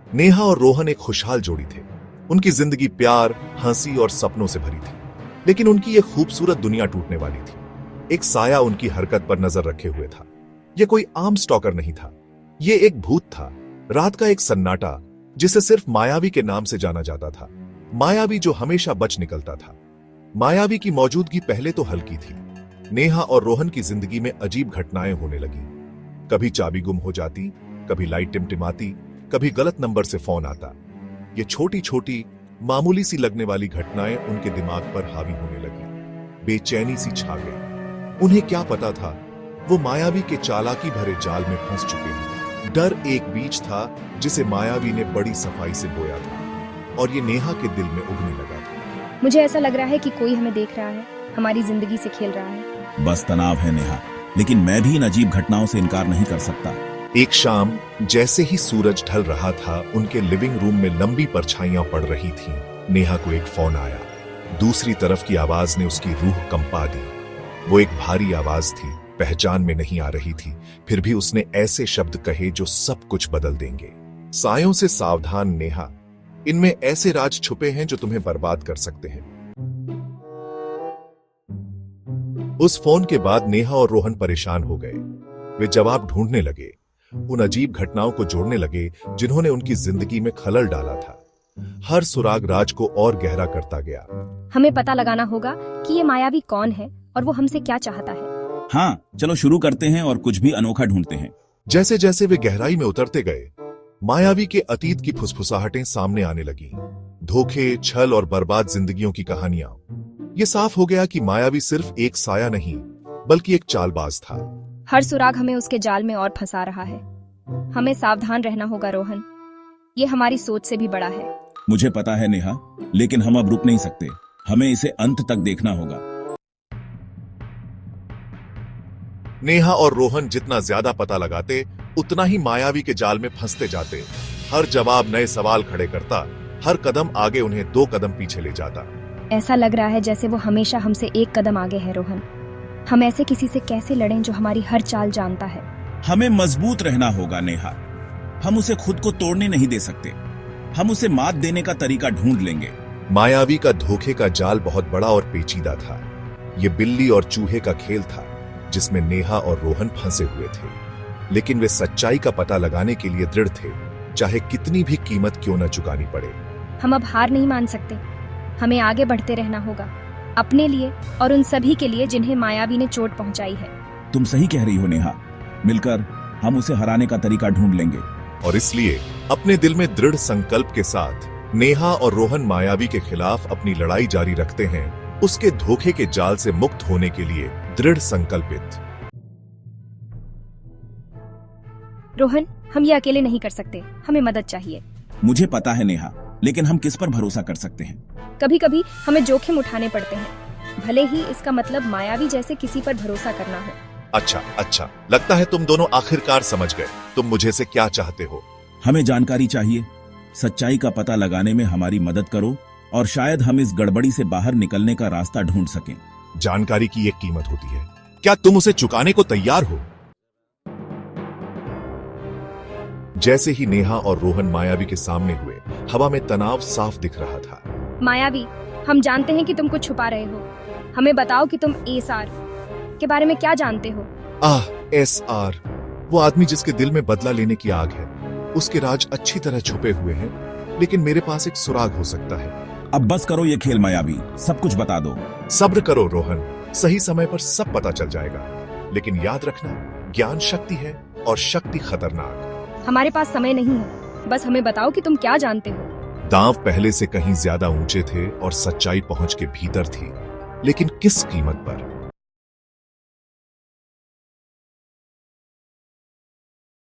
नेहा और रोहन एक खुशहाल जोड़ी थे। उनकी जिंदगी प्यार, हंसी और सपनों से भरी थी। लेकिन उनकी ये खूबसूरत दुनिया टूटने वाली थी। एक साया उनकी हरकत पर नजर रखे हुए था। यह कोई आम स्टॉकर नहीं था, ये एक भूत था, रात का एक सन्नाटा जिसे सिर्फ मायावी के नाम से जाना जाता था। मायावी जो हमेशा बच निकलता था। मायावी की मौजूदगी पहले तो हल्की थी। नेहा और रोहन की जिंदगी में अजीब घटनाएं होने लगी। कभी चाबी गुम हो जाती, कभी लाइट टिमटिमाती, कभी गलत नंबर से फोन आता। ये छोटी छोटी मामूली सी लगने वाली घटनाएं उनके दिमाग पर हावी होने लगी। बेचैनी सी छा गई। उन्हें क्या पता था, वो मायावी के चालाकी भरे जाल में फंस चुके हैं। डर एक बीज था जिसे मायावी ने बड़ी सफाई से बोया था और ये नेहा के दिल में उगने लगा था। मुझे ऐसा लग रहा है कि कोई हमें देख रहा है, हमारी जिंदगी से खेल रहा है। बस तनाव है नेहा, लेकिन मैं भी इन अजीब घटनाओं से इनकार नहीं कर सकता। एक शाम जैसे ही सूरज ढल रहा था, उनके लिविंग रूम में लंबी परछाइयां पड़ रही थीं। नेहा को एक फोन आया। दूसरी तरफ की आवाज ने उसकी रूह कंपा दी। वो एक भारी आवाज थी, पहचान में नहीं आ रही थी, फिर भी उसने ऐसे शब्द कहे जो सब कुछ बदल देंगे। सायों से सावधान नेहा, इनमें ऐसे राज छुपे हैं जो तुम्हें बर्बाद कर सकते हैं। उस फोन के बाद नेहा और रोहन परेशान हो गए। वे जवाब ढूंढने लगे, उन अजीब घटनाओं को जोड़ने लगे जिन्होंने उनकी जिंदगी में खलल डाला था। हर सुराग राज को और गहरा करता गया। हमें पता लगाना होगा कि ये मायावी कौन है और वो हमसे क्या चाहता है। हाँ, चलो शुरू करते हैं और कुछ भी अनोखा ढूंढते हैं। जैसे जैसे वे गहराई में उतरते गए, मायावी के अतीत की फुसफुसाहटें सामने आने लगी। धोखे, छल और बर्बाद जिंदगियों की कहानियां। ये साफ हो गया कि मायावी सिर्फ एक साया नहीं, बल्कि एक चालबाज था। हर सुराग हमें उसके जाल में और फंसा रहा है। हमें सावधान रहना होगा रोहन, ये हमारी सोच से भी बड़ा है। मुझे पता है नेहा, लेकिन हम अब रुक नहीं सकते। हमें इसे अंत तक देखना होगा। नेहा और रोहन जितना ज्यादा पता लगाते, उतना ही मायावी के जाल में फंसते जाते। हर जवाब नए सवाल खड़े करता, हर कदम आगे उन्हें 2 कदम पीछे ले जाता। ऐसा लग रहा है जैसे वो हमेशा हमसे 1 कदम आगे है रोहन। हम ऐसे किसी से कैसे लड़ें जो हमारी हर चाल जानता है। हमें मजबूत रहना होगा नेहा। हम उसे खुद को तोड़ने नहीं दे सकते। हम उसे मात देने का तरीका ढूंढ लेंगे। मायावी का धोखे का जाल बहुत बड़ा और पेचीदा था। ये बिल्ली और चूहे का खेल था जिसमें नेहा और रोहन फंसे हुए थे। लेकिन वे सच्चाई का पता लगाने के लिए दृढ़ थे, चाहे कितनी भी कीमत क्यों न चुकानी पड़े। हम अब हार नहीं मान सकते। हमें आगे बढ़ते रहना होगा, अपने लिए और उन सभी के लिए जिन्हें मायावी ने चोट पहुंचाई है। तुम सही कह रही हो नेहा। मिलकर हम उसे हराने का तरीका ढूंढ लेंगे। और इसलिए अपने दिल में दृढ़ संकल्प के साथ नेहा और रोहन मायावी के खिलाफ अपनी लड़ाई जारी रखते हैं, उसके धोखे के जाल से मुक्त होने के लिए दृढ़ संकल्पित। रोहन, हम ये अकेले नहीं कर सकते, हमें मदद चाहिए। मुझे पता है नेहा, लेकिन हम किस पर भरोसा कर सकते हैं? कभी कभी हमें जोखिम उठाने पड़ते हैं, भले ही इसका मतलब मायावी जैसे किसी पर भरोसा करना हो। अच्छा, लगता है तुम दोनों आखिरकार समझ गए। तुम मुझे से क्या चाहते हो? हमें जानकारी चाहिए। सच्चाई का पता लगाने में हमारी मदद करो और शायद हम इस गड़बड़ी से बाहर निकलने का रास्ता ढूंढ सकें। जानकारी की एक कीमत होती है, क्या तुम उसे चुकाने को तैयार हो? जैसे ही नेहा और रोहन मायावी के सामने हुए, हवा में तनाव साफ दिख रहा था। मायावी, हम जानते हैं कि तुम कुछ छुपा रहे हो। हमें बताओ कि तुम एसआर के बारे में क्या जानते हो। SR, वो आदमी जिसके दिल में बदला लेने की आग है। उसके राज अच्छी तरह छुपे हुए हैं, लेकिन मेरे पास एक सुराग हो सकता है। अब बस करो ये खेल मायावी, सब कुछ बता दो। सब्र करो रोहन, सही समय पर सब पता चल जाएगा। लेकिन याद रखना, ज्ञान शक्ति है और शक्ति खतरनाक। हमारे पास समय नहीं है, बस हमें बताओ कि तुम क्या जानते हो। दांव पहले से कहीं ज्यादा ऊंचे थे और सच्चाई पहुंच के भीतर थी, लेकिन किस कीमत पर?